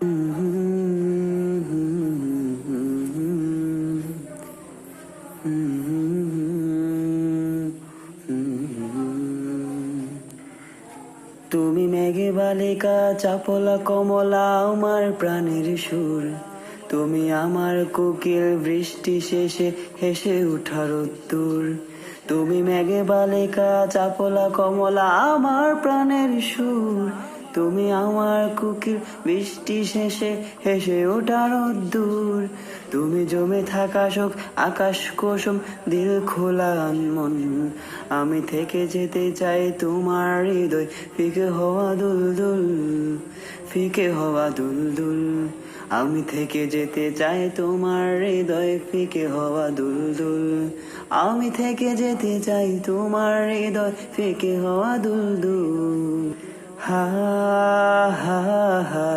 তুমি মেঘে বালিকা চাপলা কমলা আমার প্রাণের সুর, তুমি আমার কোকিল বৃষ্টি শেষে হেসে উঠার উত্তর। তুমি মেঘে বালিকা চাপলা কমলা আমার প্রাণের সুর, তুমি আমার কোকিল বৃষ্টি শেষে হেসে ওঠার দূর। তুমি জমে থাকা শোক আকাশ কুসুম দিল খোলা মন, আমি থেকে যেতে চাই তোমার হৃদয় ফিকে হওয়া দুলদুল, ফিকে হওয়া দুলদুল। আমি থেকে যেতে চাই তোমার হৃদয় ফিকে হওয়া দুলদুল, আমি থেকে যেতে চাই তোমার হৃদয় ফিকে হওয়া দুলদুল। হা হা হা হা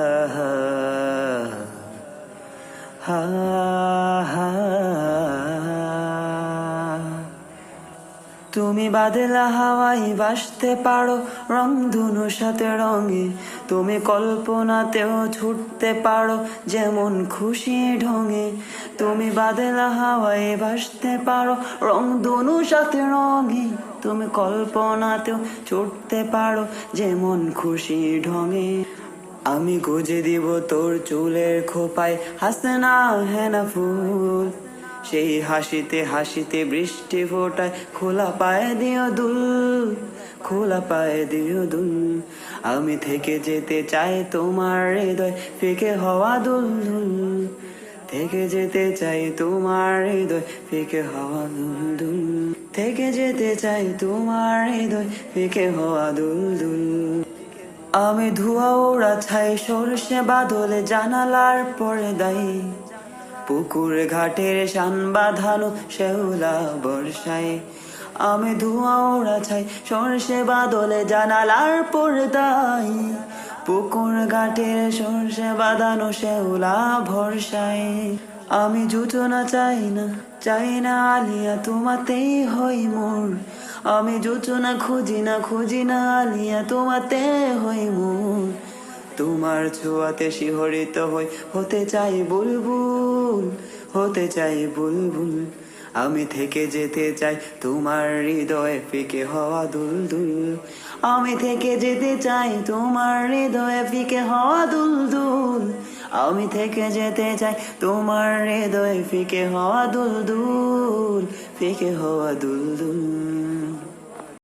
হা হা। তুমি বাদলা হাওয়ায় ভাসতে পারো রংধনুর সাথে রঙে, তুমি কল্পনাতেও ছুটতে পারো যেমন খুশি ঢঙে। তুমি বাদলা হাওয়ায় ভাসতে পারো রংধনুর সাথে রঙে, তুমি কল্পনাতেও ছুটতে পারো যেমন খুশি ঢঙে। আমি গুজে দিব তোর চুলের খোপায় হাসনা হেনা ফুল, সেই হাসিতে হাসিতে বৃষ্টি ফোটায় খোলা পায়ে দিও দুল, খোলা পায়ে দিও দুল। আমি থেকে যেতে চাই তোমার হৃদয় ফিকে হওয়া দুলদুল, থেকে যেতে চাই তোমার হৃদয় ফিকে হওয়া দুলদুল, থেকে যেতে চাই তোমার হৃদয় ফিকে হওয়া দুলদুল। আমি ধোঁয়া ওড়া ছাই সরষে বাদলে জানালার পর্দায়, পুকুর ঘাটের শান বাঁধানো শেওলা বর্ষায়। আমি ধোঁয়া ওড়া ছাই সরষে বাদলে জানালার পর্দায়, পুকুর ঘাটের সরষে বাঁধানো শেওলা ভরসায়। আমি জুটনা চাই না, চাই না আলিয়া তোমাতেই হই মোর, আমি জুটনা খুঁজি না, খুঁজি না আলিয়া তোমাতে হই মোর। তোমার ছোঁয়াতে শিহরিত হই হতে চাই বুলবুল, হতে চাই বুলবুল। আমি থেকে যেতে চাই তোমার হৃদয়ে ফিকে হওয়া দুলদুল, আমি থেকে যেতে চাই তোমার হৃদয়ে ফিকে হওয়া দুলদুল, আমি থেকে যেতে চাই তোমার হৃদয়ে ফিকে হওয়া দুলদুল, ফিকে হওয়া দুলদুল।